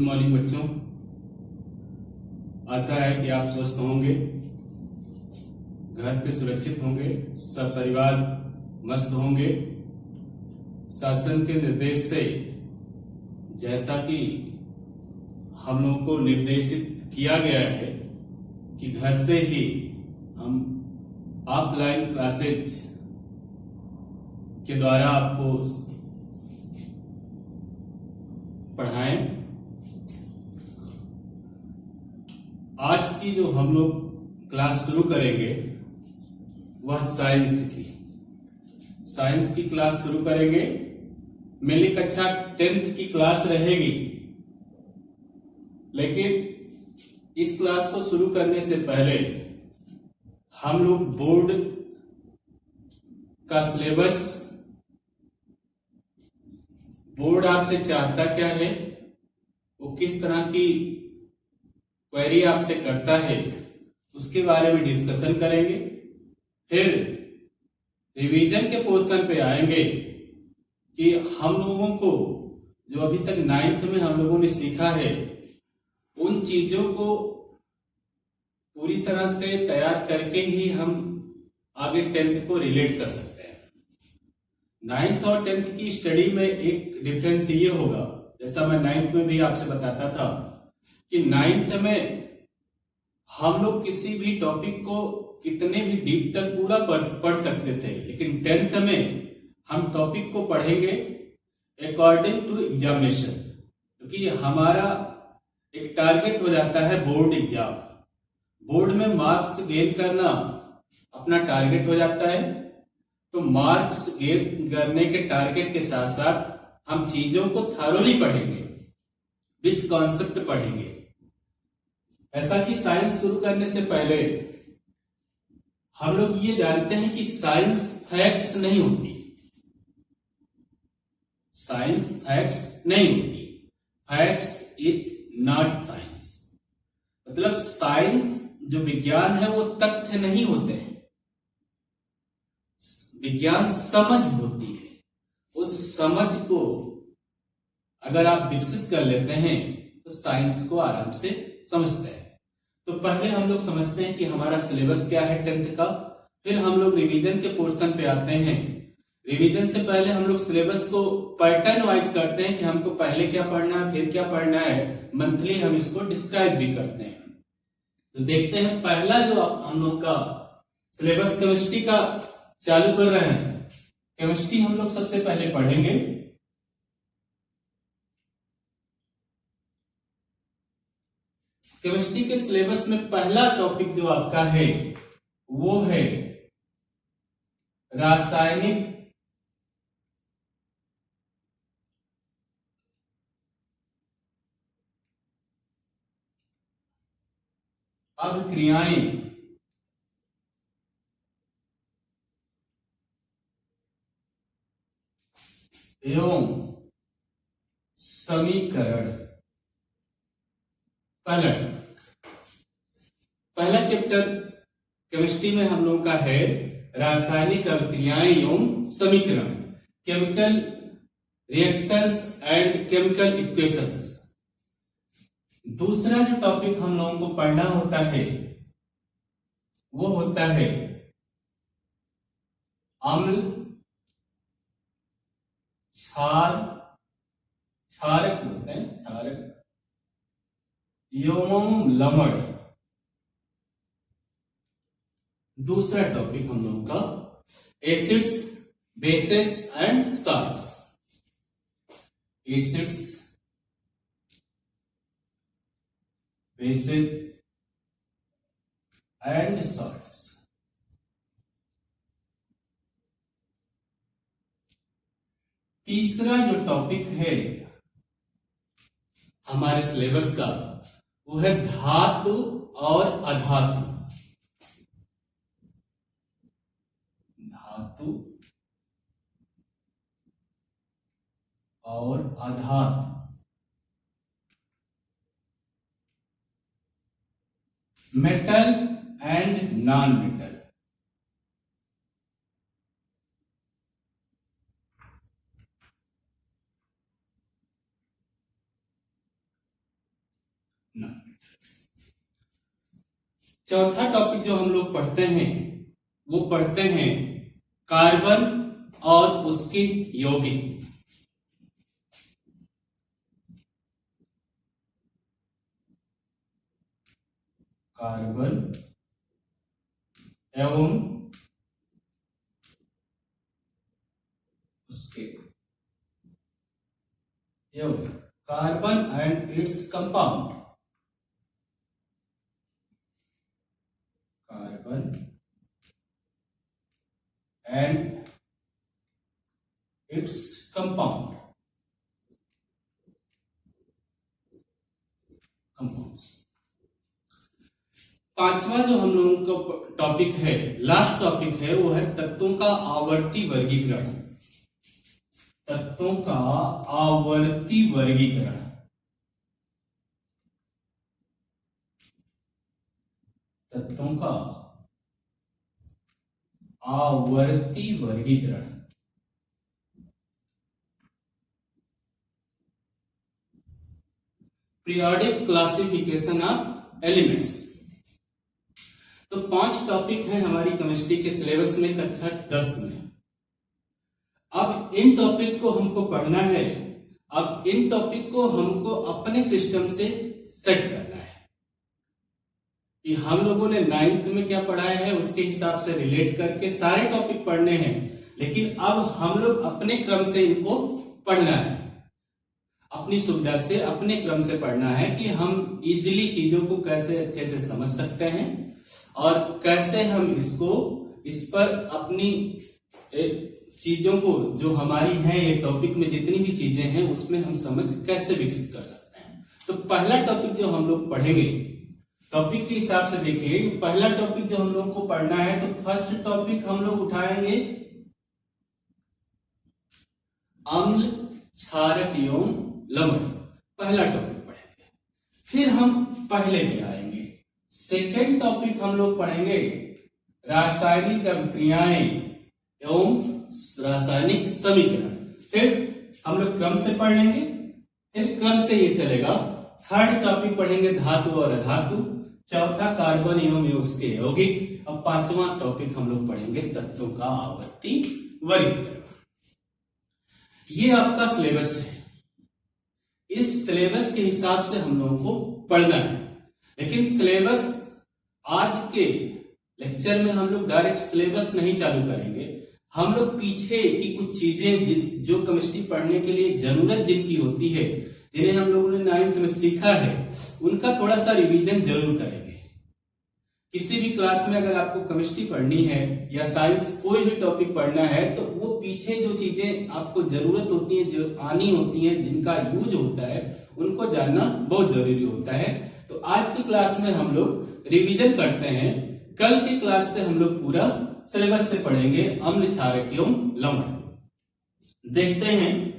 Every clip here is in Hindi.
मॉर्निंग बच्चों, आशा है कि आप स्वस्थ होंगे, घर पे सुरक्षित होंगे, सब परिवार मस्त होंगे। शासन के निर्देश से जैसा कि हम लोगों को निर्देशित किया गया है कि घर से ही हम ऑफलाइन क्लासेज के द्वारा आपको पढ़ाएं। आज की जो हम लोग क्लास शुरू करेंगे वह साइंस की क्लास शुरू करेंगे। मेरी कक्षा 10th की क्लास रहेगी, लेकिन इस क्लास को शुरू करने से पहले हम लोग बोर्ड का सिलेबस, बोर्ड आपसे चाहता क्या है, वो किस तरह की क्वेरी आपसे करता है, उसके बारे में डिस्कशन करेंगे। फिर रिवीजन के पोर्शन पे आएंगे कि हम लोगों को जो अभी तक 9th में हम लोगों ने सीखा है उन चीजों को पूरी तरह से तैयार करके ही हम आगे 10th को रिलेट कर सकते हैं। 9th और 10th की स्टडी में एक डिफरेंस ये होगा, जैसा मैं 9th में भी आपसे बताता था कि 9th में हम लोग किसी भी टॉपिक को कितने भी डीप तक पूरा पढ़ सकते थे, लेकिन 10th में हम टॉपिक को पढ़ेंगे अकॉर्डिंग टू एग्जामिनेशन, क्योंकि हमारा एक टारगेट हो जाता है बोर्ड एग्जाम। बोर्ड में मार्क्स गेन करना अपना टारगेट हो जाता है, तो मार्क्स गेन करने के टारगेट के साथ साथ हम चीजों को थॉरोली पढ़ेंगे, विथ कॉन्सेप्ट पढ़ेंगे। ऐसा कि साइंस शुरू करने से पहले हम लोग ये जानते हैं कि साइंस फैक्ट्स नहीं होती, साइंस फैक्ट्स नहीं होती, फैक्ट्स इज नॉट साइंस। मतलब साइंस जो विज्ञान है वो तथ्य नहीं होते हैं, विज्ञान समझ होती है। उस समझ को अगर आप विकसित कर लेते हैं तो साइंस को आराम से समझते हैं। तो पहले हम लोग समझते हैं कि हमारा सिलेबस क्या है 10th का, फिर हम लोग रिवीजन के पोर्शन पे आते हैं। रिवीजन से पहले हम लोग सिलेबस को पैटर्न वाइज करते हैं कि हमको पहले क्या पढ़ना है, फिर क्या पढ़ना है। मंथली हम इसको डिस्क्राइब भी करते हैं। तो देखते हैं पहला जो हम लोग का सिलेबस केमिस्ट्री का चालू कर रहे हैं। केमिस्ट्री हम लोग सबसे पहले पढ़ेंगे। केमिस्ट्री के सिलेबस में पहला टॉपिक जो आपका है वो है रासायनिक अभिक्रियाएं एवं समीकरण। पहला चैप्टर केमिस्ट्री में हम लोगों का है रासायनिक अभिक्रियाएं एवं समीकरण, chemical reactions and chemical equations. दूसरा जो टॉपिक हम लोगों को पढ़ना होता है वो होता है अम्ल, क्षार, क्षारक बोलते हैं, क्षारक एवं लवण। दूसरा टॉपिक हम लोगों का acids, bases and salts. Acids, bases and salts. तीसरा जो टॉपिक है हमारे सिलेबस का वो है धातु और अधातु। धातु और अधातु, मेटल एंड नॉन मेटल। ना। चौथा टॉपिक जो हम लोग पढ़ते हैं वो पढ़ते हैं कार्बन और उसके यौगिक। कार्बन एवं उसके यौगिक, carbon and its compound, carbon and its compound, compounds. पांचवा जो हम लोगों का टॉपिक है, लास्ट टॉपिक है, वो है तत्वों का आवर्ती वर्गीकरण। तत्वों का आवर्ती वर्गीकरण, तत्वों का आवर्ती वर्गीकरण। Periodic classification of elements. तो 5 टॉपिक हैं हमारी केमिस्ट्री के सिलेबस में कक्षा 10 में। अब इन टॉपिक को हमको पढ़ना है, अब इन टॉपिक को हमको अपने सिस्टम से सेट करना है कि हम लोगों ने 9th में क्या पढ़ाया है उसके हिसाब से रिलेट करके सारे टॉपिक पढ़ने हैं, लेकिन अब हम लोग अपने क्रम से इनको पढ़ना है, अपनी सुविधा से अपने क्रम से पढ़ना है कि हम इजीली चीजों को कैसे अच्छे से समझ सकते हैं और कैसे हम इस पर अपनी चीजों को जो हमारी हैं ये टॉपिक में जितनी भी चीजें हैं उसमें हम समझ कैसे विकसित कर सकते हैं। तो पहला टॉपिक जो हम लोग पढ़ेंगे, टॉपिक के हिसाब से देखिए, पहला टॉपिक जो हम लोग को पढ़ना है तो फर्स्ट टॉपिक हम लोग उठाएंगे अम्ल, क्षारक एवं लवण, पहला टॉपिक पढ़ेंगे। फिर हम पहले पे आएंगे, सेकेंड टॉपिक हम लोग पढ़ेंगे रासायनिक अभिक्रियाएं एवं रासायनिक समीकरण। फिर हम लोग क्रम से पढ़ लेंगे, फिर क्रम से ये चलेगा। थर्ड टॉपिक पढ़ेंगे धातु और अधातु, चौथा कार्बन एवं उसके यौगिक, अब पांचवा टॉपिक हम लोग पढ़ेंगे तत्वों का आवर्ती वर्गीकरण। ये आपका सिलेबस है, इस सिलेबस के हिसाब से हम लोगों को पढ़ना है। लेकिन सिलेबस आज के लेक्चर में हम लोग डायरेक्ट सिलेबस नहीं चालू करेंगे, हम लोग पीछे की कुछ चीजें जो केमिस्ट्री पढ़ने के लिए जरूरत जिनकी होती है, जिन्हें हम लोगों ने 9th में सीखा है, उनका थोड़ा सा रिवीजन जरूर करेंगे। किसी भी क्लास में अगर आपको केमिस्ट्री पढ़नी है या साइंस कोई भी टॉपिक पढ़ना है तो वो पीछे जो चीजें आपको जरूरत होती है, जो आनी होती है, जिनका यूज होता है, उनको जानना बहुत जरूरी होता है। तो आज की क्लास में हम लोग रिवीजन करते हैं, कल की क्लास से हम लोग पूरा सिलेबस से पढ़ेंगे अम्ल, क्षारक एवं लवण। देखते हैं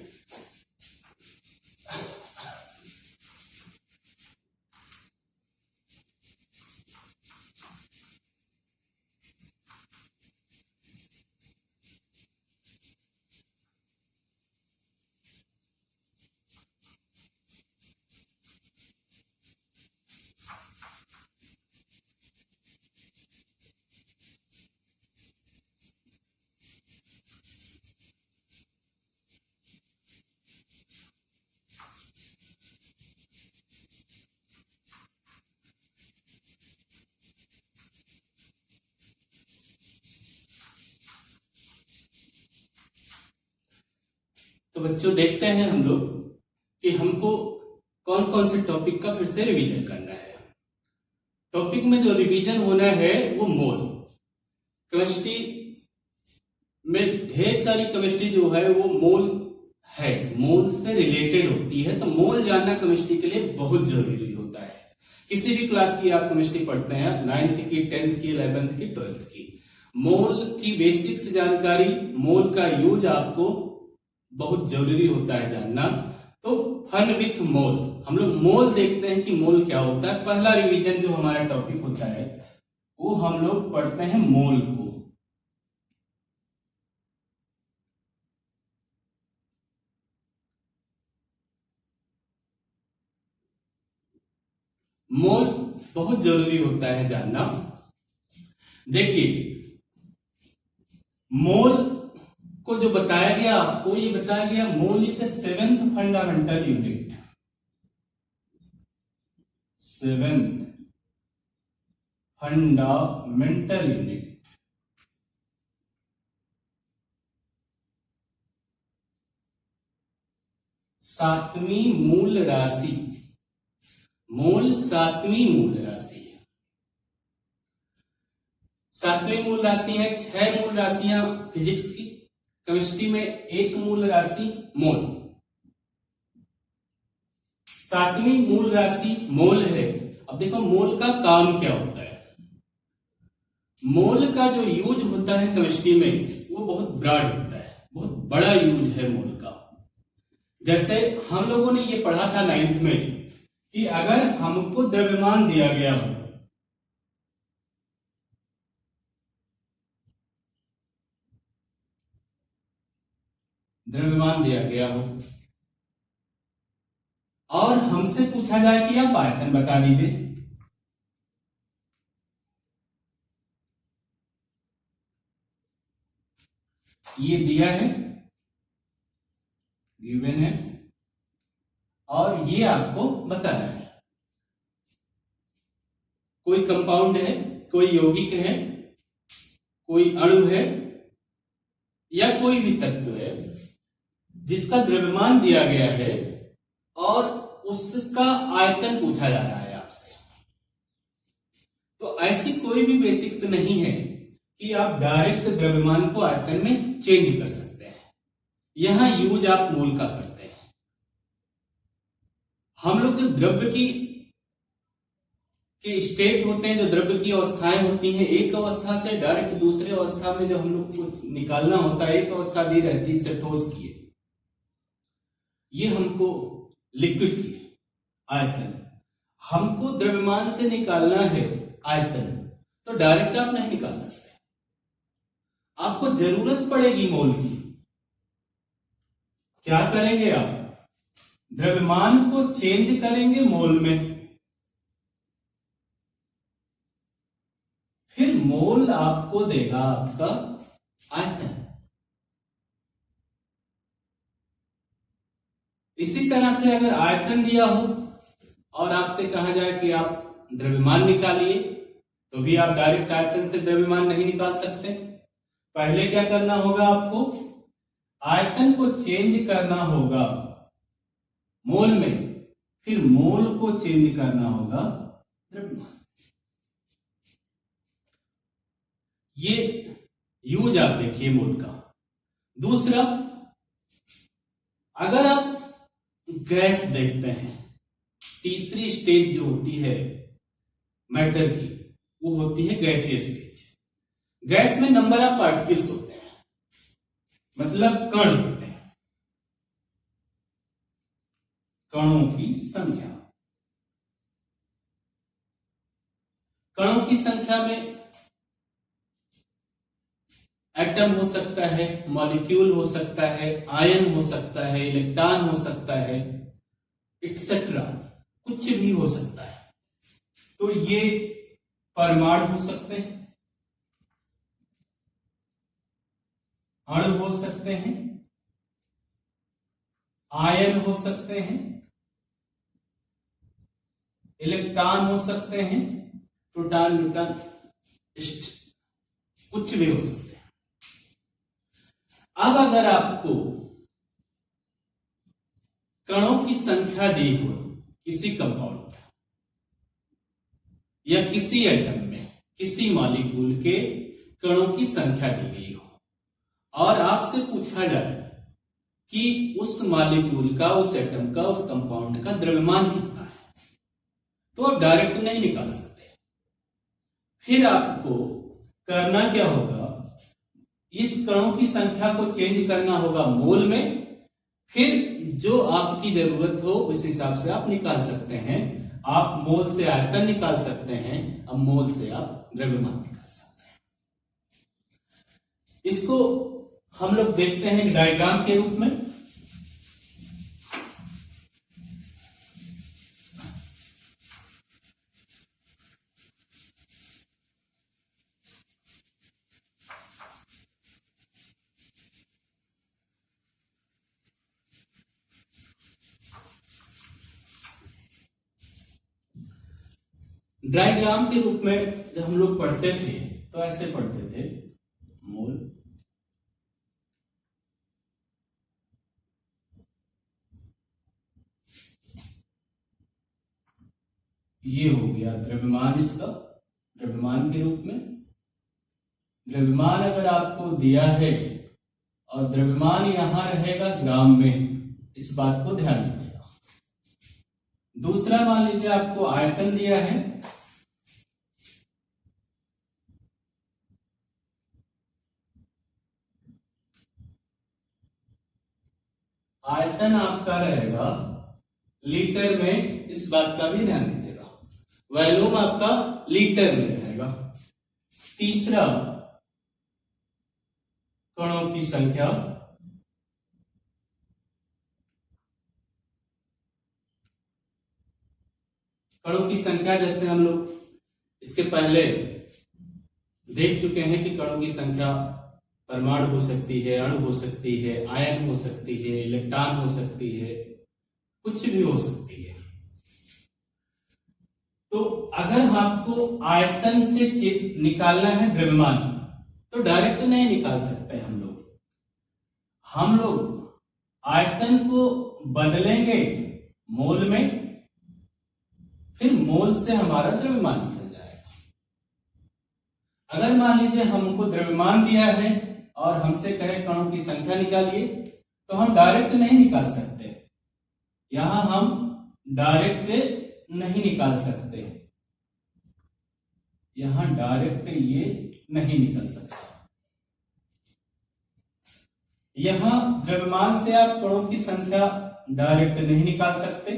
तो बच्चों देखते हैं हम लोग कि हमको कौन कौन से टॉपिक का फिर से रिवीजन करना है। टॉपिक में जो रिवीजन होना है वो मोल। केमिस्ट्री में ढेर सारी केमिस्ट्री जो है वो मोल है, मोल से रिलेटेड होती है, तो मोल जानना केमिस्ट्री के लिए बहुत जरूरी होता है। किसी भी क्लास की आप केमिस्ट्री पढ़ते हैं, 9th की, 10th की, 11th की, 12th की, मोल की बेसिक्स जानकारी, मोल का यूज आपको बहुत जरूरी होता है जानना। तो फन विथ मोल, हम लोग मोल देखते हैं कि मोल क्या होता है। पहला रिवीजन जो हमारा टॉपिक होता है वो हम लोग पढ़ते हैं मोल को। मोल बहुत जरूरी होता है जानना। देखिए, मोल को जो बताया गया आपको, ये बताया गया mole is the seventh fundamental unit, seventh fundamental unit. सातवीं मूल राशि, मोल सातवीं मूल राशि है। सातवीं मूल राशि है, 6 मूल राशियां फिजिक्स की, केमिस्ट्री में एक मूल राशि मोल। सातवीं मूल राशि मोल है। अब देखो मोल का काम क्या होता है। मोल का जो यूज होता है केमिस्ट्री में वो बहुत ब्रॉड होता है, बहुत बड़ा यूज है मोल का। जैसे हम लोगों ने ये पढ़ा था 9th में कि अगर हमको द्रव्यमान दिया गया हो, द्रव्यमान दिया गया हो और हमसे पूछा जाए कि आप आयतन बता दीजिए, ये दिया है, गिवन है और ये आपको बताना है। कोई कंपाउंड है, कोई यौगिक है, कोई अणु है या कोई भी तत्व है जिसका द्रव्यमान दिया गया है और उसका आयतन पूछा जा रहा है आपसे। तो ऐसी कोई भी बेसिक्स नहीं है कि आप डायरेक्ट द्रव्यमान को आयतन में चेंज कर सकते हैं। यहां यूज आप मोल का करते हैं। हम लोग जो द्रव्य के स्टेट होते हैं, जो द्रव्य की अवस्थाएं होती हैं, एक अवस्था से डायरेक्ट दूसरे अवस्था में जो हम लोग को निकालना होता है, एक अवस्था दी रहती है इसे ठोस की, ये हमको लिक्विड की है आयतन। हमको द्रव्यमान से निकालना है आयतन, तो डायरेक्ट आप नहीं निकाल सकते, आपको जरूरत पड़ेगी मोल की। क्या करेंगे आप? द्रव्यमान को चेंज करेंगे मोल में, फिर मोल आपको देगा आपका आयतन। इसी तरह से अगर आयतन दिया हो और आपसे कहा जाए कि आप द्रव्यमान निकालिए, तो भी आप डायरेक्ट आयतन से द्रव्यमान नहीं निकाल सकते। पहले क्या करना होगा आपको? आयतन को चेंज करना होगा मोल में, फिर मोल को चेंज करना होगा द्रव्यमान। ये यूज आप देखिए मोल का। दूसरा, अगर आप गैस देखते हैं, तीसरी स्टेज जो होती है मैटर की, वो होती है गैसीय स्टेज। गैस में नंबर ऑफ पार्टिकल्स होते हैं, मतलब कण होते हैं, कणों की संख्या। कणों की संख्या में एटम हो सकता है, मॉलिक्यूल हो सकता है, आयन हो सकता है, इलेक्ट्रॉन हो सकता है, एक्सेट्रा, कुछ भी हो सकता है। तो ये परमाणु हो सकते हैं, अणु हो सकते हैं, आयन हो सकते हैं, इलेक्ट्रॉन हो सकते हैं, प्रोटॉन, न्यूट्रॉन, कुछ भी हो सकते हैं। अब अगर आपको कणों की संख्या दी हो किसी कंपाउंड में या किसी एटम में, किसी मॉलिक्यूल के कणों की संख्या दी गई हो और आपसे पूछा जाए कि उस मॉलिक्यूल का, उस एटम का, उस कंपाउंड का द्रव्यमान कितना है, तो आप डायरेक्ट नहीं निकाल सकते। फिर आपको करना क्या होगा? इस कणों की संख्या को चेंज करना होगा मोल में, फिर जो आपकी जरूरत हो उस हिसाब से आप निकाल सकते हैं। आप मोल से आयतन निकाल सकते हैं, अब मोल से आप द्रव्यमान निकाल सकते हैं। इसको हम लोग देखते हैं डायग्राम के रूप में। डायग्राम के रूप में जब हम लोग पढ़ते थे तो ऐसे पढ़ते थे, मोल ये हो गया द्रव्यमान, इसका द्रव्यमान के रूप में। द्रव्यमान अगर आपको दिया है और द्रव्यमान यहां रहेगा ग्राम में, इस बात को ध्यान दीजिएगा। दूसरा मान लीजिए आपको आयतन दिया है, आयतन आपका रहेगा लीटर में, इस बात का भी ध्यान दीजिएगा। वॉल्यूम आपका लीटर में रहेगा। तीसरा, कणों की संख्या, कणों की संख्या जैसे हम लोग इसके पहले देख चुके हैं कि कणों की संख्या परमाणु हो सकती है, अणु हो सकती है, आयन हो सकती है, इलेक्ट्रॉन हो सकती है, कुछ भी हो सकती है। तो अगर आपको आयतन से निकालना है द्रव्यमान, तो डायरेक्ट नहीं निकाल सकते हम लोग आयतन को बदलेंगे मोल में, फिर मोल से हमारा द्रव्यमान निकल जाएगा। अगर मान लीजिए हमको द्रव्यमान दिया है और हमसे कहे कणों की संख्या निकालिए, तो हम डायरेक्ट नहीं निकाल सकते। यहां हम डायरेक्ट नहीं निकाल सकते, यहां डायरेक्ट ये नहीं निकल सकता। यहां द्रव्यमान से आप कणों की संख्या डायरेक्ट नहीं निकाल सकते।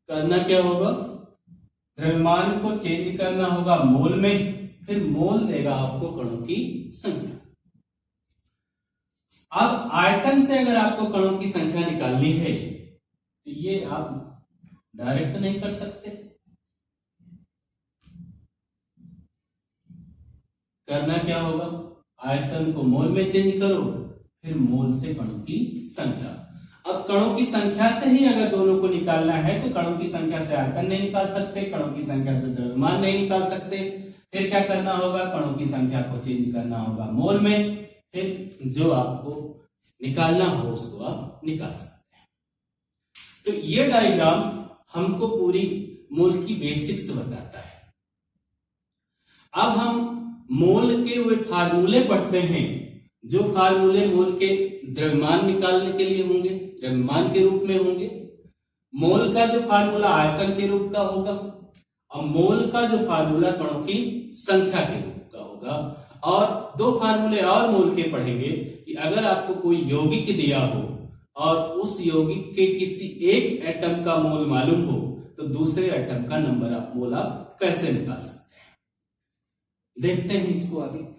करना क्या होगा, द्रव्यमान को चेंज करना होगा मोल में, फिर मोल देगा आपको कणों की संख्या। अब आयतन से अगर आपको कणों की संख्या निकालनी है तो ये आप डायरेक्ट नहीं कर सकते। करना क्या होगा, आयतन को मोल में चेंज करो, फिर मोल से कणों की संख्या। अब कणों की संख्या से ही अगर दोनों को निकालना है तो कणों की संख्या से आयतन नहीं निकाल सकते, कणों की संख्या से द्रव्यमान नहीं निकाल सकते। फिर क्या करना होगा, कणों की संख्या को चेंज करना होगा मोल में, फिर जो आपको निकालना हो उसको आप निकाल सकते हैं। तो ये डायग्राम हमको पूरी मोल की बेसिक्स बताता है। अब हम मोल के वे फार्मूले पढ़ते हैं, जो फार्मूले मोल के द्रव्यमान निकालने के लिए होंगे, द्रव्यमान के रूप में होंगे। मोल का जो फार्मूला आयतन के रूप का होगा, और मोल का जो फार्मूला कणों की संख्या के रूप का होगा। और दो फार्मूले और मोल के पढ़ेंगे कि अगर आपको कोई यौगिक दिया हो और उस यौगिक के किसी एक एटम का मोल मालूम हो, तो दूसरे एटम का नंबर आप मोल आप कैसे निकाल सकते हैं। देखते हैं इसको आगे।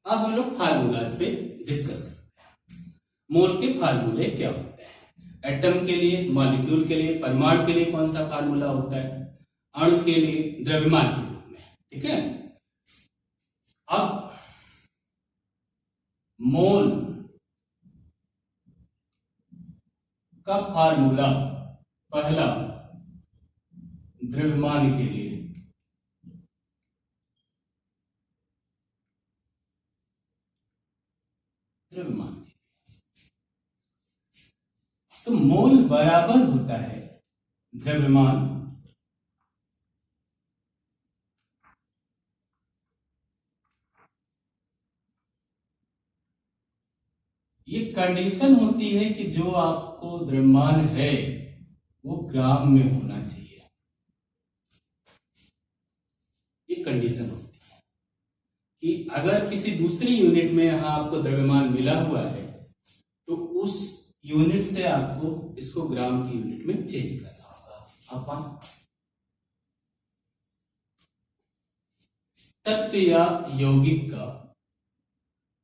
अब हम लोग फार्मूला पे डिस्कस करते हैं। मोल के फार्मूले क्या होते हैं, एटम के लिए, मॉलिक्यूल के लिए, परमाणु के लिए कौन सा फार्मूला होता है, अणु के लिए द्रव्यमान के रूप में, ठीक है। अब मोल का फार्मूला पहला द्रव्यमान के लिए, द्रव्यमान के लिए तो मोल बराबर होता है द्रव्यमान ये कंडीशन होती है कि जो आपको द्रव्यमान है वो ग्राम में होना चाहिए। ये कंडीशन होती है कि अगर किसी दूसरी यूनिट में यहां आपको द्रव्यमान मिला हुआ है तो उस यूनिट से आपको इसको ग्राम की यूनिट में चेंज करना होगा। अपन तत्व या यौगिक का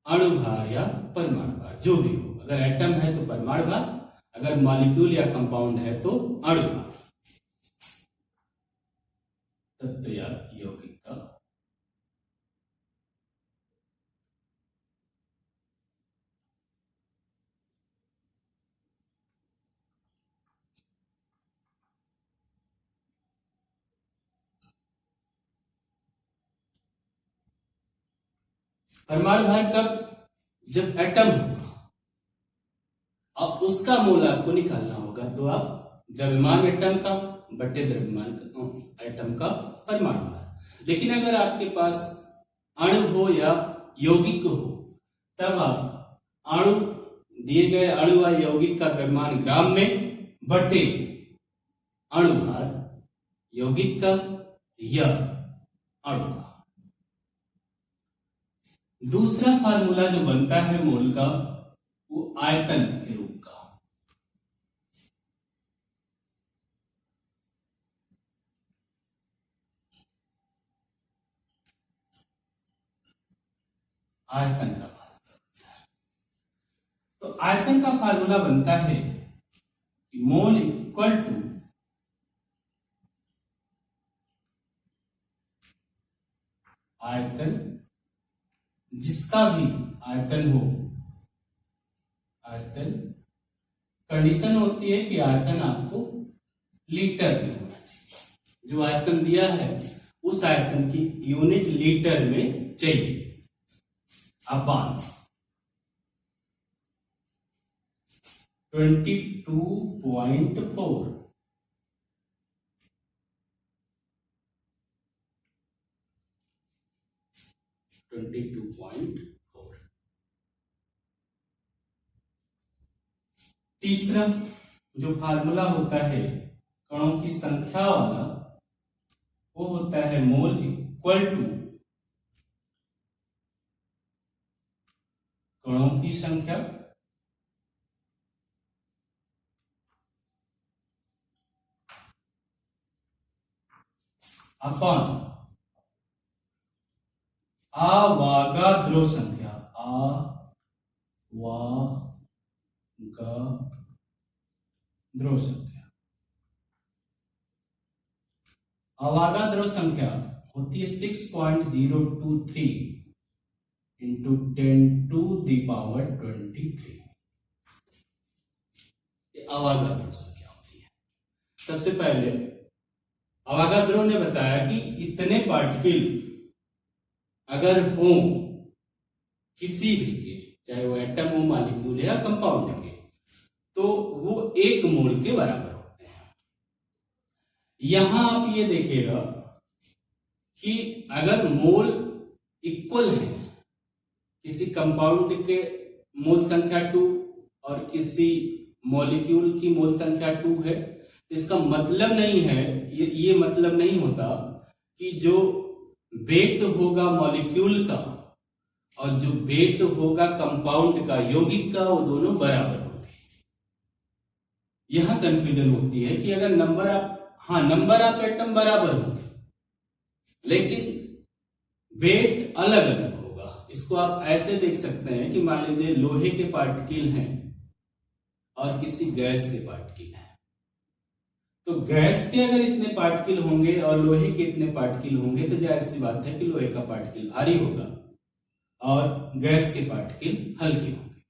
अणुभार या परमाणु भार जो भी हो, अगर एटम है तो परमाणु भार, अगर मॉलिक्यूल या कंपाउंड है तो अणुभार। तत्व या यौगिक का परमाणु भार कब? जब एटम होगा और उसका मोल आपको निकालना होगा, तो आप द्रव्यमान एटम का बटे द्रव्यमान एटम का परमाणु भार। लेकिन अगर आपके पास अणु हो या यौगिक हो, तब आप अणु दिए गए अणु या यौगिक का द्रव्यमान ग्राम में बटे अणु भार यौगिक का या अणु भार। दूसरा फार्मूला जो बनता है मोल का, वो आयतन के रूप का। आयतन का, तो आयतन का फार्मूला बनता है कि मोल इक्वल टू आयतन, जिसका भी आयतन हो, आयतन कंडीशन होती है कि आयतन आपको लीटर में होना चाहिए। जो आयतन दिया है उस आयतन की यूनिट लीटर में चाहिए। अपन 22.4 22.4। तीसरा जो फार्मूला होता है कणों की संख्या वाला, वो होता है मोल इक्वल टू कणों की संख्या अपन अवागाद्रो संख्या, अवागाद्रो संख्या। अवागाद्रो संख्या होती है 6.023 इंटू 10⁻23। ये अवागाद्रो संख्या होती है। सबसे पहले अवागाद्रो ने बताया कि इतने पार्टिकल अगर हो किसी भी के, चाहे वो एटम हो, मॉलिक्यूल या कंपाउंड के, तो वो 1 मोल के बराबर होते हैं। यहां आप ये देखिएगा कि अगर मोल इक्वल है, किसी कंपाउंड के मोल संख्या 2 और किसी मॉलिक्यूल की मोल संख्या 2 है, इसका मतलब नहीं है, ये मतलब नहीं होता कि जो वेट होगा मॉलिक्यूल का और जो वेट होगा कंपाउंड का, यौगिक का, वो दोनों बराबर होंगे। यहां कंफ्यूजन होती है कि अगर नंबर ऑफ एटम बराबर हो, लेकिन वेट अलग अलग होगा। इसको आप ऐसे देख सकते हैं कि मान लीजिए लोहे के पार्टिकल हैं और किसी गैस के पार्टिकल हैं, तो गैस के अगर इतने पार्टिकल होंगे और लोहे के इतने पार्टिकल होंगे, तो जाहिर सी बात है कि लोहे का पार्टिकल भारी होगा और गैस के पार्टिकल हल्के होंगे।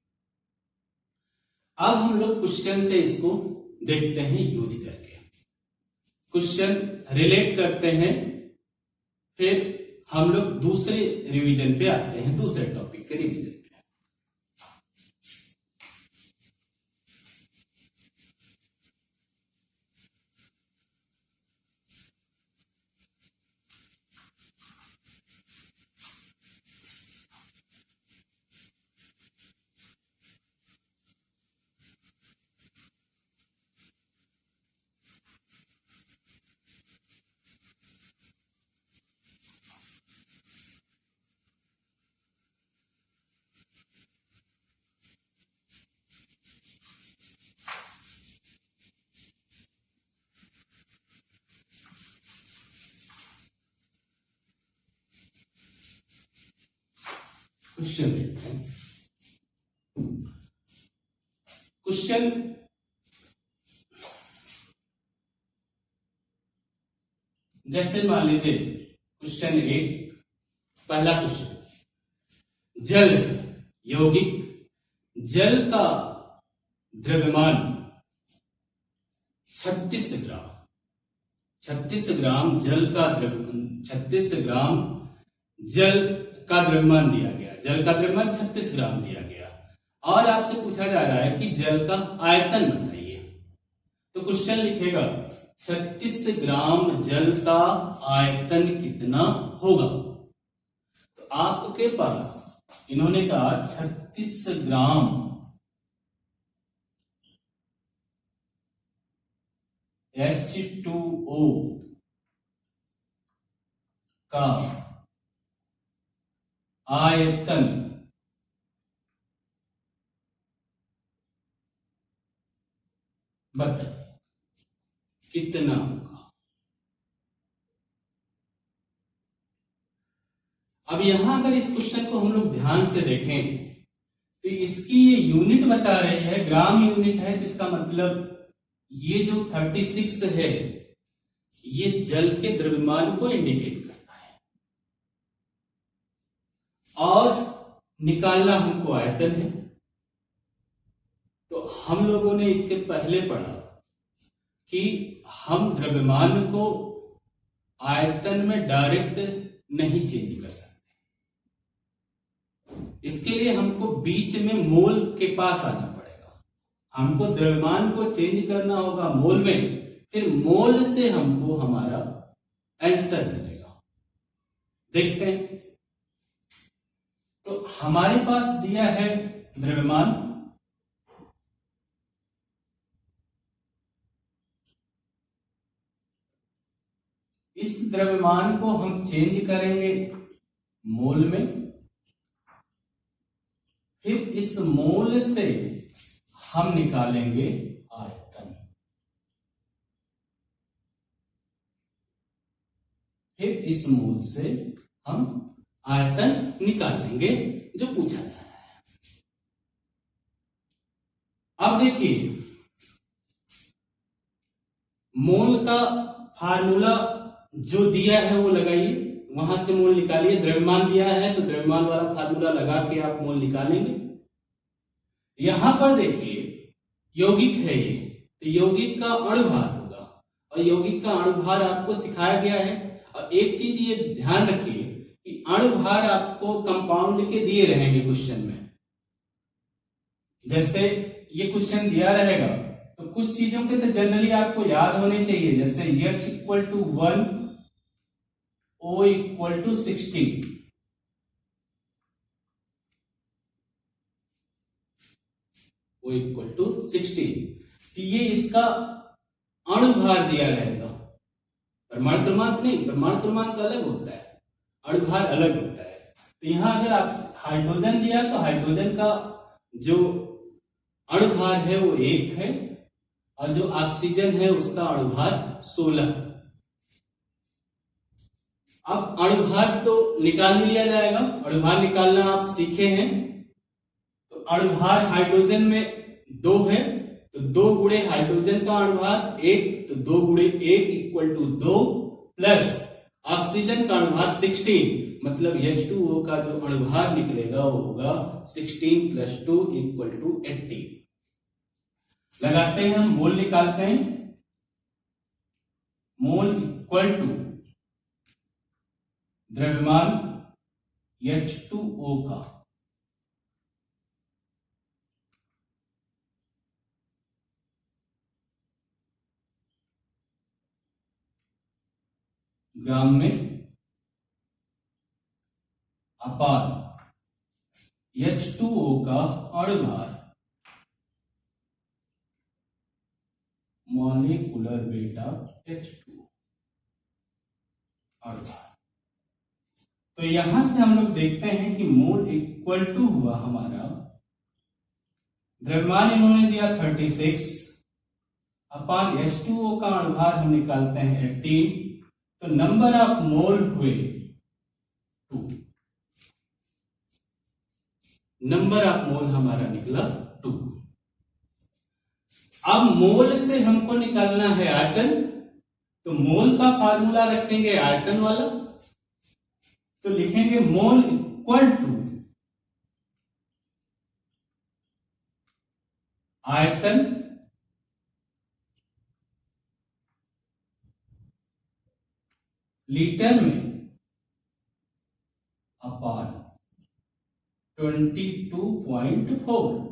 अब हम लोग क्वेश्चन से इसको देखते हैं यूज करके। क्वेश्चन रिलेट करते हैं, फिर हम लोग दूसरे रिवीजन पे आते हैं, दूसरे टॉपिक के रिवीजन पे। क्वेश्चन देखते हैं। क्वेश्चन जैसे मान लीजिए क्वेश्चन 1, पहला क्वेश्चन, जल यौगिक जल का द्रव्यमान 36 ग्राम, 36 ग्राम जल का 36 ग्राम जल का द्रव्यमान दिया गया, जल का द्रव्यमान 36 ग्राम दिया गया और आपसे पूछा जा रहा है कि जल का आयतन बताइए। तो क्वेश्चन लिखेगा 36 ग्राम जल का आयतन कितना होगा। तो आपके पास इन्होंने कहा 36 ग्राम H2O का आयतन बताइए कितना होगा। अब यहां अगर इस क्वेश्चन को हम लोग ध्यान से देखें तो इसकी ये यूनिट बता रही है, ग्राम यूनिट है, तो इसका मतलब ये जो 36 है ये जल के द्रव्यमान को इंडिकेट करता है और निकालना हमको आयतन है। तो हम लोगों ने इसके पहले पढ़ा कि हम द्रव्यमान को आयतन में डायरेक्ट नहीं चेंज कर सकते, इसके लिए हमको बीच में मोल के पास आना पड़ेगा। हमको द्रव्यमान को चेंज करना होगा मोल में, फिर मोल से हमको हमारा आंसर मिलेगा। देखते हैं। तो हमारे पास दिया है द्रव्यमान, इस द्रव्यमान को हम चेंज करेंगे मोल में, फिर इस मोल से हम निकालेंगे आयतन, फिर इस मोल से हम आयतन निकालेंगे जो पूछा जा रहा है। अब देखिए मोल का फार्मूला जो दिया है वो लगाइए, वहां से मोल निकालिए। द्रव्यमान दिया है तो द्रव्यमान वाला फार्मूला लगा के आप मोल निकालेंगे। यहां पर देखिए यौगिक है ये, तो यौगिक का अणुभार होगा और यौगिक का अणुभार आपको सिखाया गया है। और एक चीज ये ध्यान रखिए कि अणुभार आपको कंपाउंड के दिए रहेंगे क्वेश्चन में। जैसे ये क्वेश्चन दिया रहेगा तो कुछ चीजों के तो जनरली आपको याद होने चाहिए, जैसे H equal to 1, O equal to 60, O equal to 60, तो ये इसका अणुभार दिया रहेगा। परमाणु क्रमांक नहीं, परमाणु क्रमांक अलग होता है, अणुभार अलग होता है। तो यहां अगर आप हाइड्रोजन दिया तो हाइड्रोजन का जो अणुभार है वो 1 है और जो ऑक्सीजन है उसका अणुभार 16। अब अणुभार तो निकाल ही लिया जाएगा, अणुभार निकालना आप सीखे हैं। तो अणुभार हाइड्रोजन में 2 है तो 2 गुणे हाइड्रोजन का अणुभार 1, तो 2 गुणे 1 इक्वल टू 2 प्लस ऑक्सीजन का अणुभार 16, मतलब H2O का जो अणुभार निकलेगा वो होगा 16 प्लस 2 इक्वल टू 80। लगाते हैं हम, मोल निकालते हैं। मोल इक्वल टू द्रव्यमान H2O का ग्राम में अपान H2O का अणुभार मॉलिक्यूलर वेट ऑफ H2O अणुभार। तो यहां से हम लोग देखते हैं कि मोल इक्वल टू हुआ हमारा, द्रव्यमान इन्होंने दिया 36 अपान H2O का अणुभार हम निकालते हैं 18, तो नंबर ऑफ मोल हुए 2। नंबर ऑफ मोल हमारा निकला 2। अब मोल से हमको निकालना है आयतन, तो मोल का फार्मूला रखेंगे आयतन वाला, तो लिखेंगे मोल इक्वल टू आयतन लीटर में अपान 22.4।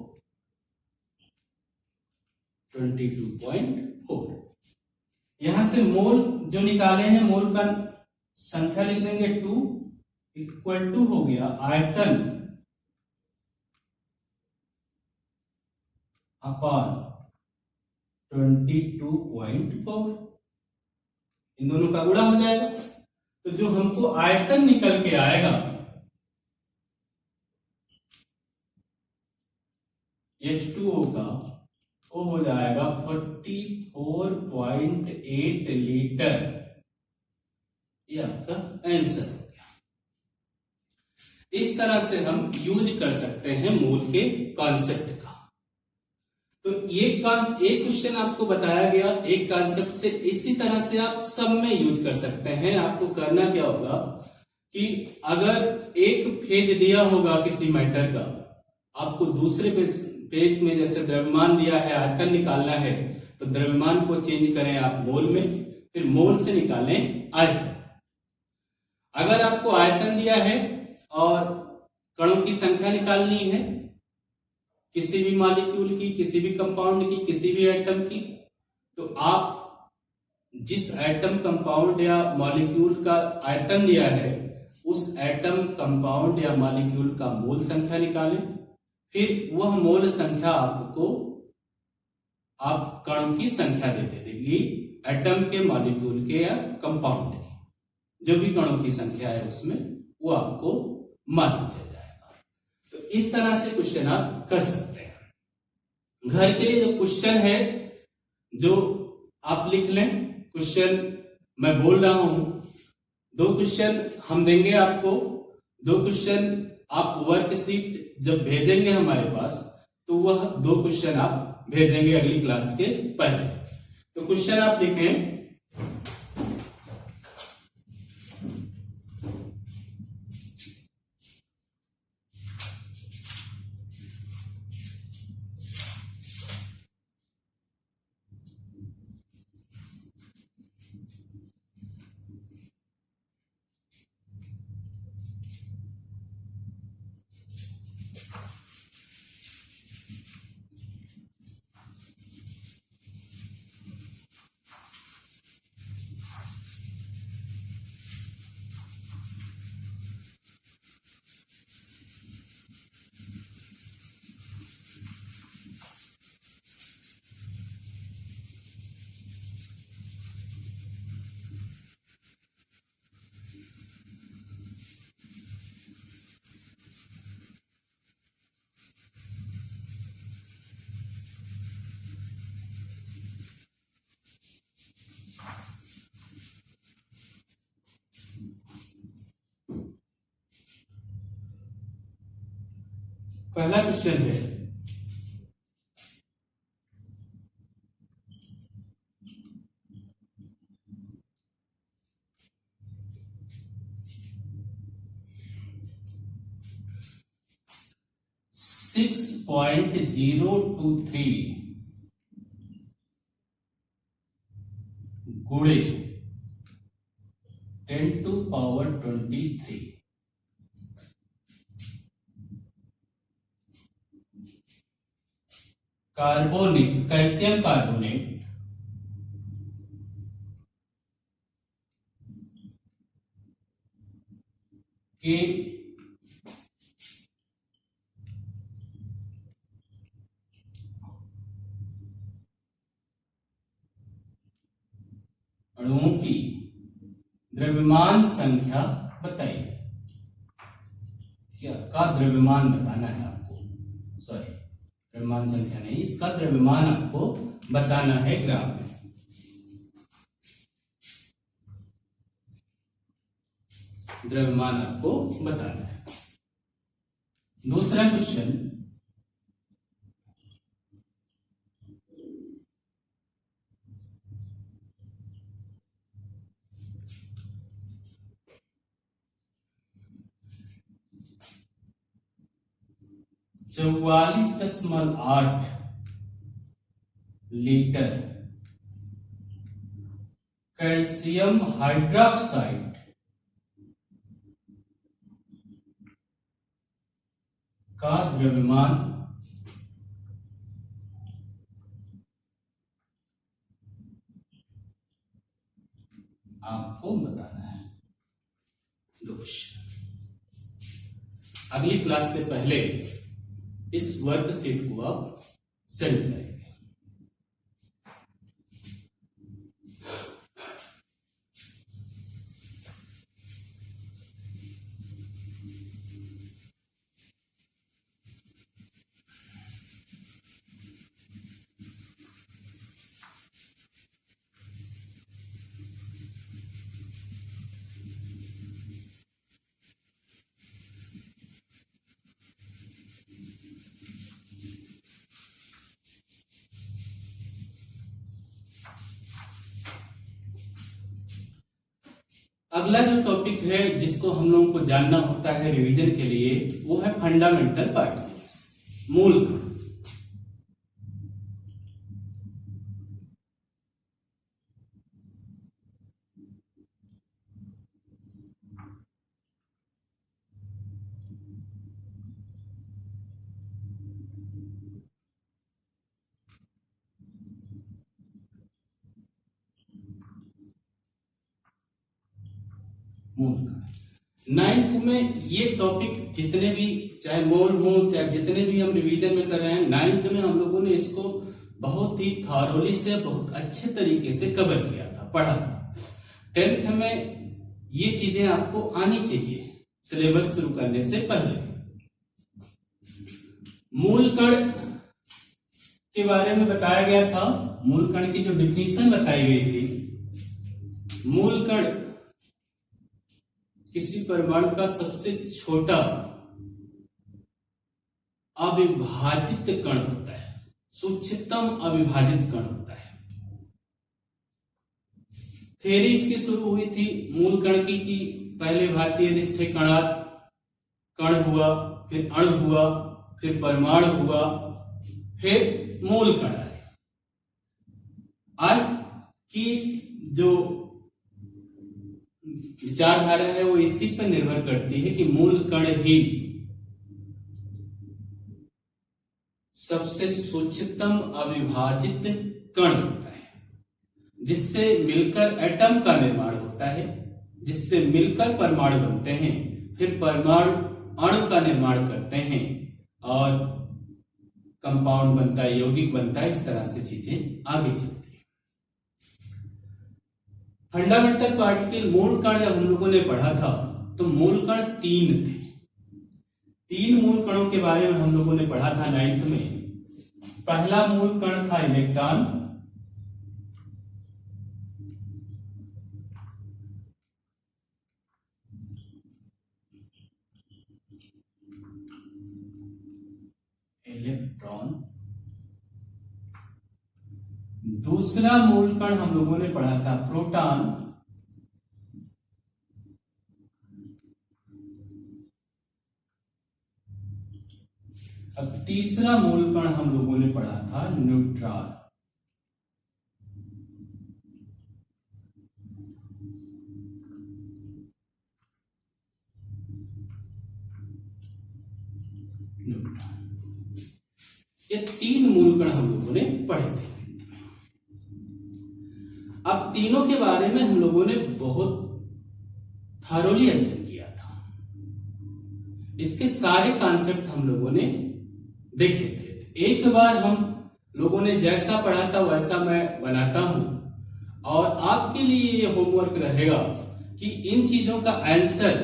22.4 यहां से मोल जो निकाले हैं, मोल का संख्या लिख देंगे 2 इक्वल टू हो गया आयतन अपान 22.4। इन दोनों का गुणा हो जाएगा, तो जो हमको आयतन निकल के आएगा H2O का, वो हो जाएगा 44.8 लीटर। ये आपका आंसर हो गया। इस तरह से हम यूज कर सकते हैं मोल के कॉन्सेप्ट का। तो एक क्वेश्चन आपको बताया गया एक कॉन्सेप्ट से, इसी तरह से आप सब में यूज कर सकते हैं। आपको करना क्या होगा कि अगर एक फेज दिया होगा किसी मैटर का, आपको दूसरे पेज में जैसे द्रव्यमान दिया है, आयतन निकालना है, तो द्रव्यमान को चेंज करें आप मोल में, फिर मोल से निकालें आयतन। अगर आपको आयतन दिया है और कणों की संख्या निकालनी है किसी भी मॉलिक्यूल की, किसी भी कंपाउंड की, किसी भी एटम की, तो आप जिस एटम कंपाउंड या मॉलिक्यूल का आयतन दिया है, उस एटम कंपाउंड या मॉलिक्यूल का मोल संख्या निकालें। फिर वह मोल संख्या आपको आप कणों की संख्या दे देगी, एटम के, मॉलिक्यूल के या कंपाउंड की, जो भी कणों की संख्या है उसमें वो आपको मालूम चल जाएगा। तो इस तरह से क्वेश्चन आप कर सकते हैं। घर के लिए जो क्वेश्चन है जो आप लिख लें, क्वेश्चन मैं बोल रहा हूं, 2 क्वेश्चन हम देंगे आपको। 2 क्वेश्चन आप वर्कशीट जब भेजेंगे हमारे पास, तो वह 2 क्वेश्चन आप भेजेंगे अगली क्लास के पहले। तो क्वेश्चन आप लिखें, पहला क्वेश्चन है, .023 गुणे 10⁻23 कार्बोनेट, कैल्शियम कार्बोनेट के अणुओं की द्रव्यमान संख्या बताइए। क्या का द्रव्यमान बताना है आपको, सॉरी द्रव्यमान संख्या नहीं, इसका द्रव्यमान आपको बताना है ग्राम में। द्रव्यमान आपको बताना है। दूसरा क्वेश्चन, (44.8 लीटर कैल्शियम हाइड्रोक्साइड का द्रव्यमान आपको बताना है। दो क्वेश्चन। अगली क्लास से पहले इस वर्कशीट को आप सेंड करेंगे। अगला जो टॉपिक है जिसको हम लोगों को जानना होता है रिवीजन के लिए, वो है फंडामेंटल पार्टिकल्स, मूल कण। नाइन्थ में ये टॉपिक जितने भी, चाहे मोल हो चाहे जितने भी हम रिवीजन में कर रहे हैं, नाइन्थ में हम लोगों ने इसको बहुत ही थॉरोली से, बहुत अच्छे तरीके से कवर किया था, पढ़ा था। 10th में ये चीजें आपको आनी चाहिए सिलेबस शुरू करने से पहले। मूल कण के बारे में बताया गया था, मूल कण की जो डिफिनीशन बताई गई थी, मूल कण किसी परमाणु का सबसे छोटा अविभाजित कण होता है, सूक्ष्मतम अविभाजित कण होता है। थ्योरी इसकी शुरू हुई थी मूल कण की कि पहले भारतीय रिश्ते कणात, कण हुआ, फिर अणु हुआ, फिर परमाणु हुआ, फिर मूल कण आए। आज की जो विचारधारा है वो इसी पर निर्भर करती है कि मूल कण ही सबसे सूक्ष्मतम अविभाजित कण होता है, जिससे मिलकर एटम का निर्माण होता है, जिससे मिलकर परमाणु बनते हैं, फिर परमाणु अणु का निर्माण करते हैं और कंपाउंड बनता है, यौगिक बनता है। इस तरह से चीजें आगे चलती है। फंडामेंटल पार्टिकल मूल कण जब हम लोगों ने पढ़ा था तो मूल कण 3 थे। 3 मूल कणों के बारे में हम लोगों ने पढ़ा था 9th में। पहला मूल कण था इलेक्ट्रॉन, दूसरा मूल कण हम लोगों ने पढ़ा था प्रोटॉन, अब तीसरा मूल कण हम लोगों ने पढ़ा था न्यूट्रॉन। ये 3 मूल कण हम लोगों ने पढ़े थे। अब तीनों के बारे में हम लोगों ने बहुत थॉरोली अध्ययन किया था। इसके सारे कॉन्सेप्ट हम लोगों ने देखे थे। एक बार हम लोगों ने जैसा पढ़ा था वैसा मैं बनाता हूं और आपके लिए ये होमवर्क रहेगा कि इन चीजों का आंसर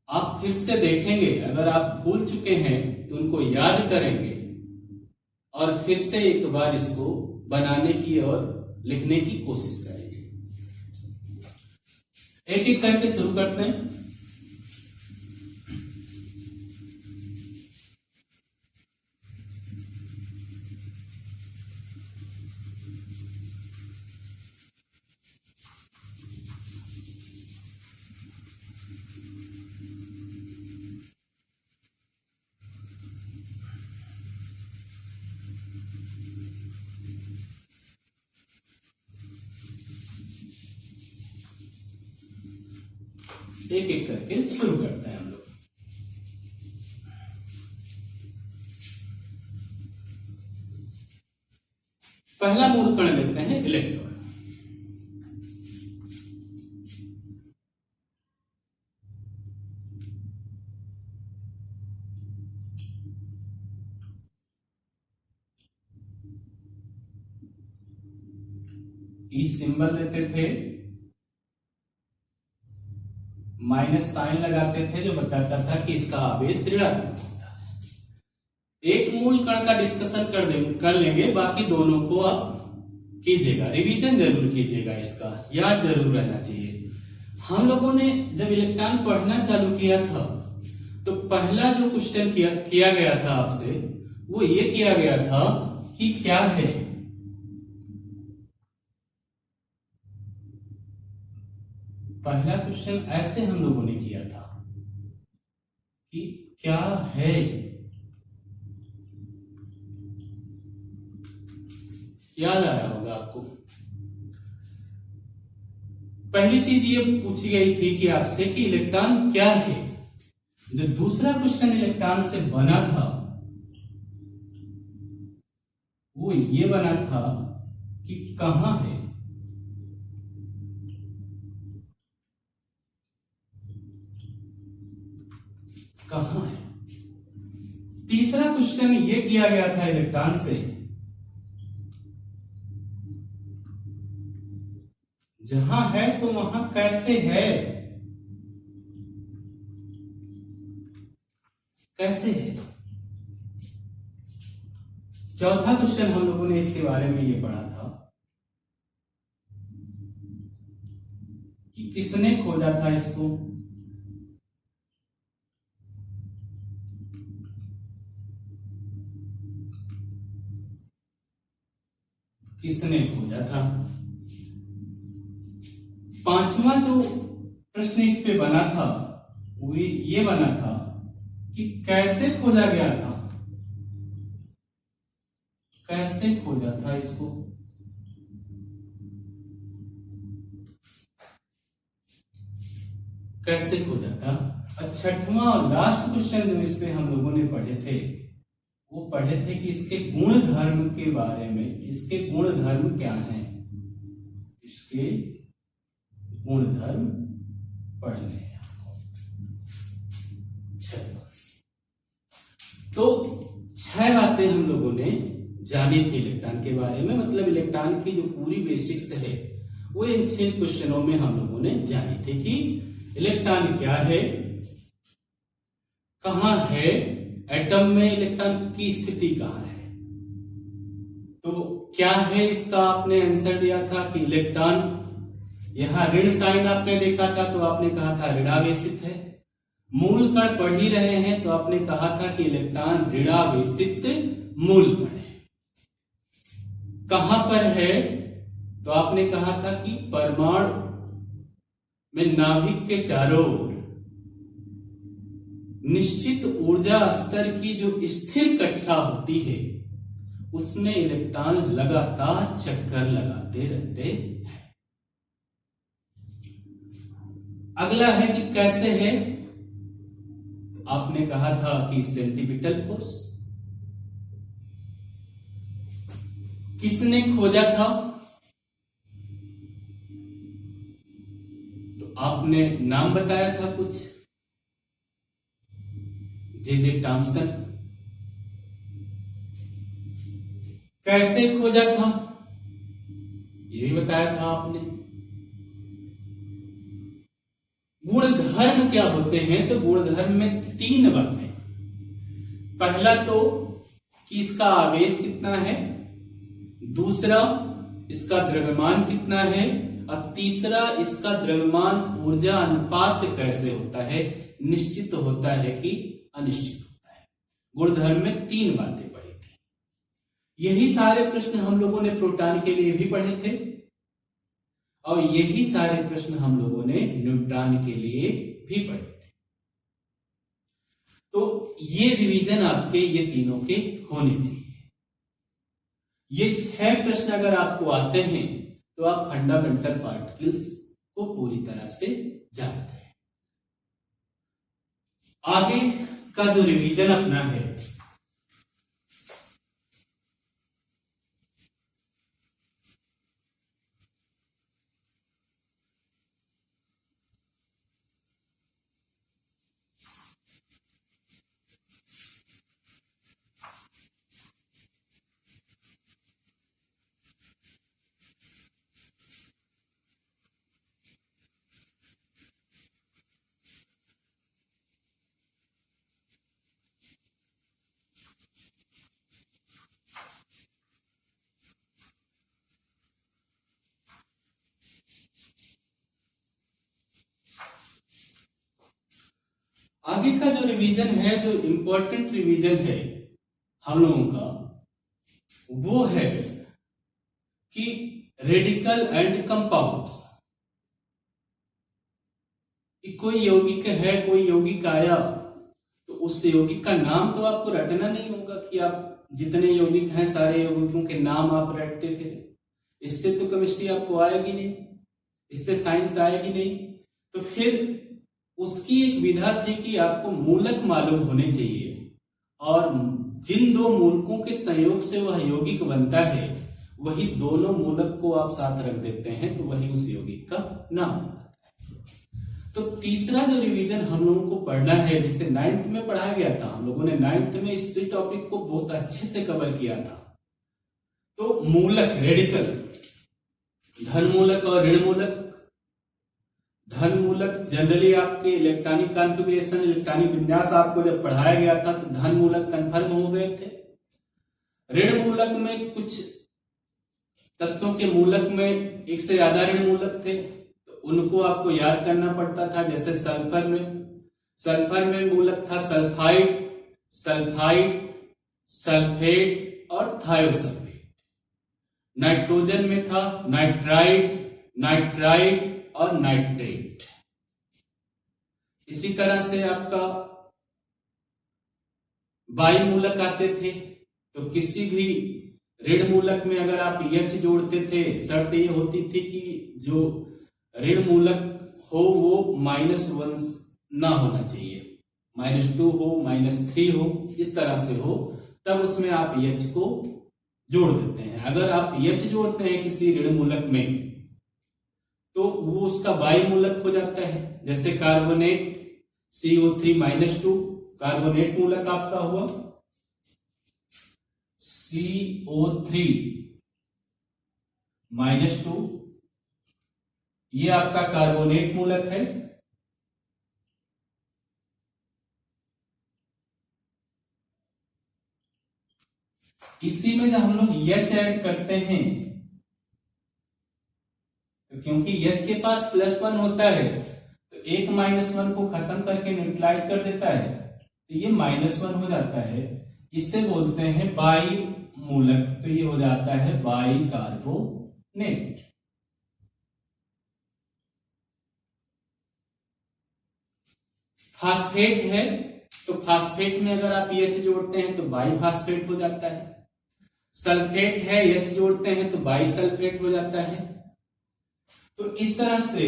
आप फिर से देखेंगे। अगर आप भूल चुके हैं तो उनको याद करेंगे और फिर से एक बार इसको बनाने की और लिखने की कोशिश करेंगे। एक एक करके शुरू करते हैं। एक एक करके शुरू करते हैं हम लोग। पहला मूल कण लेते हैं इलेक्ट्रॉन। ई सिंबल देते थे, माइनस साइन लगाते थे जो बताता था कि इसका आवेश ऋणात्मक होता है। एक मूल कण का डिस्कशन कर लेंगे, बाकी दोनों को आप कीजिएगा, रिवीजन जरूर कीजिएगा, इसका याद जरूर रहना चाहिए। हम लोगों ने जब इलेक्ट्रॉन पढ़ना चालू किया था तो पहला जो क्वेश्चन किया गया था आपसे वो ये किया गया था कि क्या है, पहला क्वेश्चन ऐसे हम लोगों ने किया था कि क्या है, याद आया होगा आपको। पहली चीज ये पूछी गई थी कि आपसे कि इलेक्ट्रॉन क्या है। जो दूसरा क्वेश्चन इलेक्ट्रॉन से बना था वो ये बना था कि कहां है। कहां है। तीसरा क्वेश्चन ये किया गया था इलेक्ट्रॉन से, जहां है तो वहां कैसे है, कैसे है। चौथा क्वेश्चन हम लोगों ने इसके बारे में ये पढ़ा था कि किसने खोजा था इसको। किसने खोजा था। पांचवा जो प्रश्न इस पे बना था वो ये बना था कि कैसे खोजा गया था, कैसे खोजा था इसको। कैसे खोजा था। छठवां और लास्ट क्वेश्चन जो इस पे हम लोगों ने पढ़े थे वो पढ़े थे कि इसके गुण धर्म के बारे में, इसके गुण धर्म क्या हैं, इसके गुण धर्म पढ़ने हैं आपको। तो 6 बातें हम लोगों ने जानी थी इलेक्ट्रॉन के बारे में, मतलब इलेक्ट्रॉन की जो पूरी बेसिक्स है वो इन 6 क्वेश्चनों में हम लोगों ने जानी थी कि इलेक्ट्रॉन क्या है, कहां है, एटम में इलेक्ट्रॉन की स्थिति कहां है। तो क्या है इसका आपने आंसर दिया था कि इलेक्ट्रॉन, यहां ऋण साइन आपने देखा था तो आपने कहा था ऋणावेशित है। मूल कण पढ़ ही रहे हैं तो आपने कहा था कि इलेक्ट्रॉन ऋणावेशित मूल कण है। कहां पर है तो आपने कहा था कि परमाणु में नाभिक के चारों ओर निश्चित ऊर्जा स्तर की जो स्थिर कक्षा होती है उसमें इलेक्ट्रॉन लगातार चक्कर लगाते रहते हैं। अगला है कि कैसे है, तो आपने कहा था कि सेंटीपिटल फोर्स। किसने खोजा था, तो आपने नाम बताया था कुछ, जे टॉमसन। कैसे खोजा था ये भी बताया था आपने। गुणधर्म क्या होते हैं, तो गुणधर्म में 3 बातें। पहला तो कि इसका आवेश कितना है, दूसरा इसका द्रव्यमान कितना है, और तीसरा इसका द्रव्यमान ऊर्जा अनुपात कैसे होता है, निश्चित होता है कि अनिश्चित होता है। गुणधर्म में 3 बातें पढ़ी थी। यही सारे प्रश्न हम लोगों ने प्रोटॉन के लिए भी पढ़े थे और यही सारे प्रश्न हम लोगों ने न्यूट्रॉन के लिए भी पढ़े थे। तो ये रिवीजन आपके ये तीनों के होने चाहिए। ये 6 प्रश्न अगर आपको आते हैं तो आप फंडामेंटल पार्टिकल्स को पूरी तरह से जानते हैं। आगे का जो रिवीजन अपना है, आगे का जो रिवीजन है, जो इंपॉर्टेंट रिवीजन है हम लोगों का, वो है कि रेडिकल एंड कंपाउंड्स। कि कोई यौगिक है, कोई यौगिक आया, तो उस यौगिक का नाम तो आपको रटना नहीं होगा कि आप जितने यौगिक हैं सारे यौगिकों के नाम आप रटते थे। इससे तो केमिस्ट्री आपको आएगी नहीं, इससे साइंस आएगी नहीं। तो फिर उसकी एक विधा थी कि आपको मूलक मालूम होने चाहिए, और जिन दो मूलकों के संयोग से वह यौगिक बनता है, वही दोनों मूलक को आप साथ रख देते हैं तो वही उस यौगिक का नाम होता है। तो तीसरा जो रिवीजन हम लोगों को पढ़ना है, जिसे 9th में पढ़ाया गया था, हम लोगों ने 9th में इस टॉपिक को बहुत अच्छे से कवर किया था। तो मूलक, रेडिकल, धन मूलक और ऋण मूलक। धन मूलक जनरली आपके इलेक्ट्रॉनिक कॉन्फ़िगरेशन, इलेक्ट्रॉनिक विन्यास आपको जब पढ़ाया गया था तो धन मूलक कंफर्म हो गए थे। ऋण मूलक में कुछ तत्वों के मूलक में एक से ज्यादा ऋण मूलक थे, तो उनको आपको याद करना पड़ता था। जैसे सल्फर में मूलक था सल्फाइड, सल्फेट और थायोसल्फेट। नाइट्रोजन में था नाइट्राइड और नाइट्रेट। इसी तरह से आपका बाई मूलक आते थे, तो किसी भी ऋण मूलक में अगर आप H जोड़ते थे, शर्त ये होती थी कि जो ऋण मूलक हो वो -1 ना होना चाहिए, -2 हो, -3 हो, इस तरह से हो, तब उसमें आप H को जोड़ देते हैं। अगर आप H जोड़ते हैं किसी ऋण मूलक में तो वो उसका बाई मूलक हो जाता है। जैसे कार्बोनेट CO3-2, कार्बोनेट मूलक आपका हुआ CO3-2, ये आपका कार्बोनेट मूलक है। इसी में जब हम लोग H ऐड करते हैं, तो क्योंकि H के पास +1 होता है तो एक -1 को खत्म करके न्यूट्रलाइज कर देता है, तो ये -1 हो जाता है। इसे बोलते हैं बाई मूलक, तो ये हो जाता है बाई कार्बोनेट। फास्फेट है, तो फास्फेट में अगर आप H जोड़ते हैं तो बाई फास्फेट हो जाता है। सल्फेट है, H जोड़ते हैं तो बाई सल्फेट हो जाता है। तो इस तरह से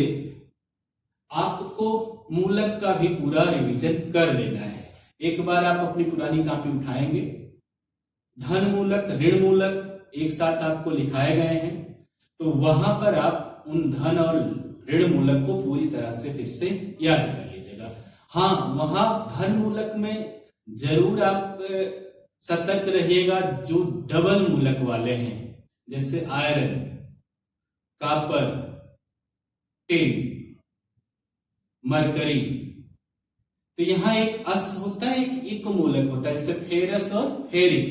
आपको मूलक का भी पूरा रिवीजन कर लेना है। एक बार आप अपनी पुरानी कॉपी उठाएंगे, धन मूलक, ऋण मूलक एक साथ आपको लिखाए गए हैं, तो वहां पर आप उन धन और ऋण मूलक को पूरी तरह से फिर से याद कर लीजिएगा। हाँ, वहां धन मूलक में जरूर आप सतर्क रहिएगा जो डबल मूलक वाले हैं, जैसे आयरन, कॉपर, टिन, मरकरी। तो यहां एक अस होता है, एक इको मूलक होता है, जैसे फेरस और फेरिक,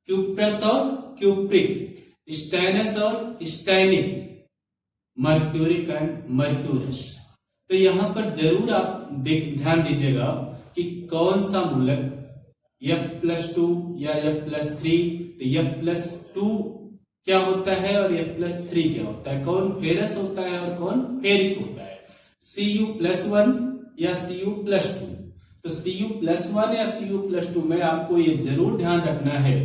क्यूप्रस और क्यूप्रिक, स्टैनस और स्टैनिक, मर्क्यूरिक एंड मर्क्यूरस। तो यहां पर जरूर आप ध्यान दीजिएगा कि कौन सा मूलक F+2 या F+3, तो F+2 क्या होता है और F+3 क्या होता है, कौन फेरस होता है और कौन फेरिक होता है, Cu+1 या Cu+2। तो Cu+1 या Cu+2 में आपको ये जरूर ध्यान रखना है,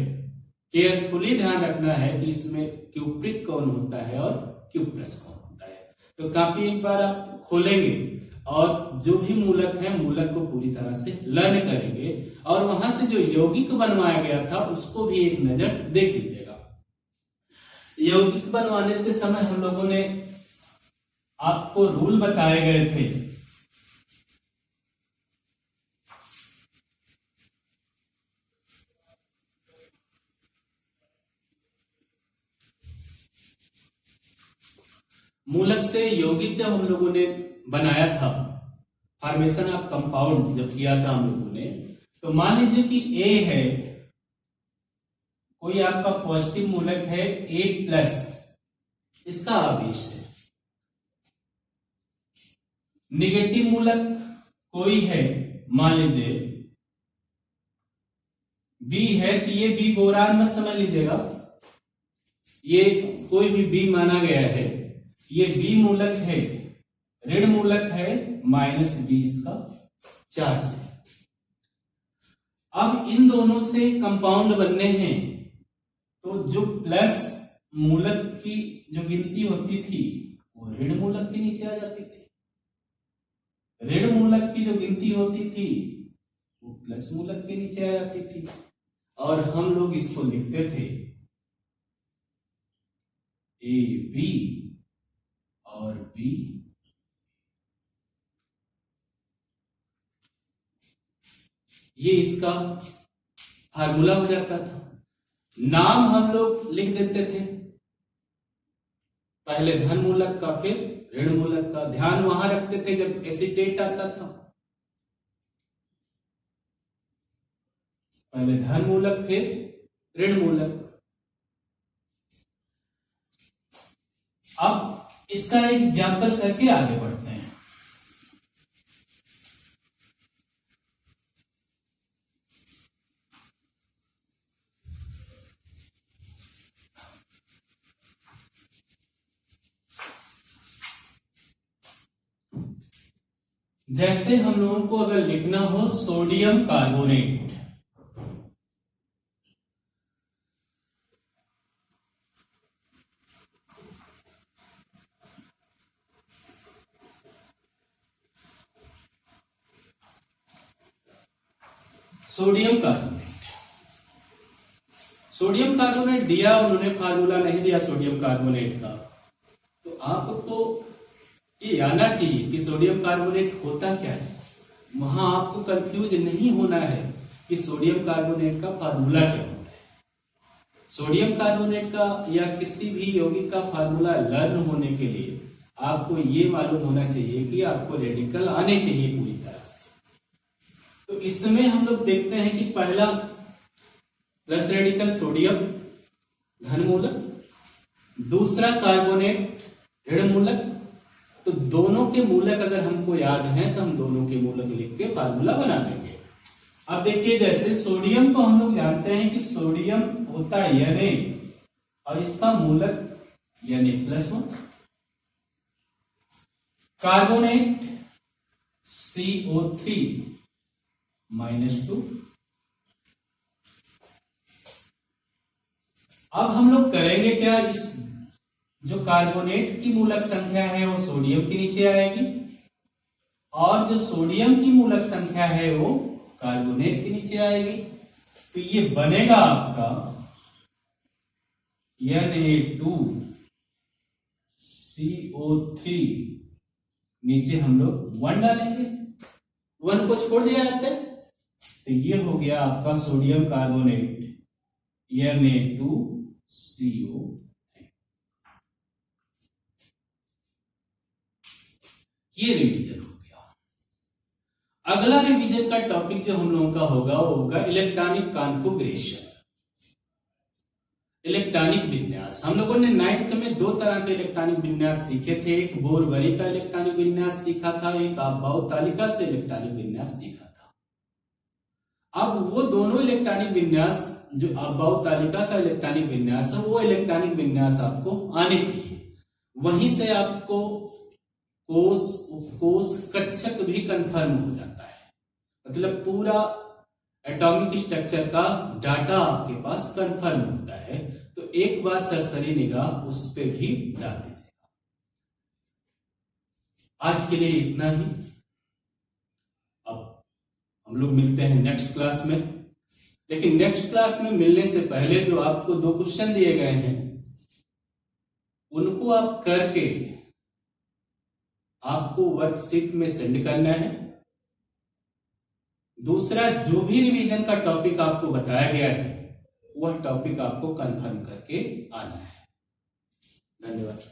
केयरफुली ध्यान रखना है कि इसमें क्यूप्रिक कौन होता है और क्यूप्रस कौन होता है। तो काफी एक बार आप खोलेंगे और जो भी मूलक है मूलक को पूरी तरह से लर्न करेंगे और वहां से जो यौगिक बनवाया गया था उसको भी एक नजर देख लीजिएगा। यौगिक बनवाने के समय हम लोगों ने आपको रूल बताए गए थे। मूलक से यौगिक जब हम लोगों ने बनाया था, फॉर्मेशन ऑफ कंपाउंड जब किया था हम लोगों ने, तो मान लीजिए कि ए है, कोई आपका पॉजिटिव मूलक है A प्लस, इसका आवेश है। निगेटिव मूलक कोई है, मान लीजिए B है, तो ये B बोरान मत समझ लीजिएगा, ये कोई भी B माना गया है, ये B मूलक है, ऋण मूलक है, -20 का चार्ज है। अब इन दोनों से कंपाउंड बनने हैं, तो जो प्लस मूलक की जो गिनती होती थी वो ऋण मूलक के नीचे आ जाती थी, ऋण मूलक की जो गिनती होती थी वो प्लस मूलक के नीचे आ जाती थी। और हम लोग इसको लिखते थे AB और B, ये इसका फार्मूला हो जाता था। नाम हम लोग लिख देते थे, पहले धन मूलक का फिर ऋण मूलक का, ध्यान वहां रखते थे जब एसीटेट आता था, पहले धन मूलक फिर ऋण मूलक। अब इसका एक एग्जाम्पल करके आगे बढ़ते हैं। जैसे हम लोगों को अगर लिखना हो sodium carbonate, sodium carbonate, sodium carbonate दिया उन्होंने, फार्मूला नहीं दिया सोडियम कार्बोनेट का, तो आपको ये आना चाहिए कि सोडियम कार्बोनेट होता क्या है। वहां आपको कंफ्यूज नहीं होना है कि सोडियम कार्बोनेट का फार्मूला क्या होता है। सोडियम कार्बोनेट का या किसी भी यौगिक का फार्मूला लर्न होने के लिए आपको ये मालूम होना चाहिए कि आपको रेडिकल आने चाहिए पूरी तरह से। तो इसमें हम लोग देखते हैं कि पहला प्लस रेडिकल सोडियम धन मूलक, दूसरा कार्बोनेट ऋण मूलक। तो दोनों के मूलक अगर हमको याद हैं तो हम दोनों के मूलक लिख के फार्मूला बना लेंगे। अब देखिए जैसे सोडियम को हम लोग जानते हैं कि सोडियम होता है Na और इसका मूलक Na+1, कार्बोनेट CO3 -2। अब हम लोग करेंगे क्या, इस जो कार्बोनेट की मूलक संख्या है वो सोडियम के नीचे आएगी और जो सोडियम की मूलक संख्या है वो कार्बोनेट के नीचे आएगी। तो ये बनेगा आपका Na2CO3, नीचे हम लोग 1 डालेंगे, 1 को छोड़ दिया जाता है, तो ये हो गया आपका सोडियम कार्बोनेट Na2CO। ये रिवीजन हो गया। अगला रिवीजन का टॉपिक जो हम लोगों का होगा वो होगा इलेक्ट्रॉनिक कॉन्फ़िगरेशन, इलेक्ट्रॉनिक विन्यास। हम लोगों ने 9th में 2 तरह के इलेक्ट्रॉनिक विन्यास सीखे थे, एक बोर-बरी का इलेक्ट्रॉनिक विन्यास सीखा था, एक अबाउ तालिका से इलेक्ट्रॉनिक विन्यास सीखा था। अब वो दोनों इलेक्ट्रॉनिक विन्यास, जो अबाउ तालिका का इलेक्ट्रॉनिक विन्यास है वो इलेक्ट्रॉनिक विन्यास आपको आने चाहिए। वहीं से आपको कोष, उपकोष, कक्षक भी कंफर्म हो जाता है, मतलब पूरा एटॉमिक स्ट्रक्चर का डाटा आपके पास कंफर्म होता है। तो एक बार सरसरी निगाह उस पे भी डाल दीजिएगा। आज के लिए इतना ही। हम लोग मिलते हैं नेक्स्ट क्लास में। लेकिन नेक्स्ट क्लास में मिलने से पहले जो आपको 2 क्वेश्चन दिए गए हैं उनको आप करके आपको वर्कशीट में सेंड करना है। दूसरा, जो भी रिवीजन का टॉपिक आपको बताया गया है वह टॉपिक आपको कंफर्म करके आना है। धन्यवाद।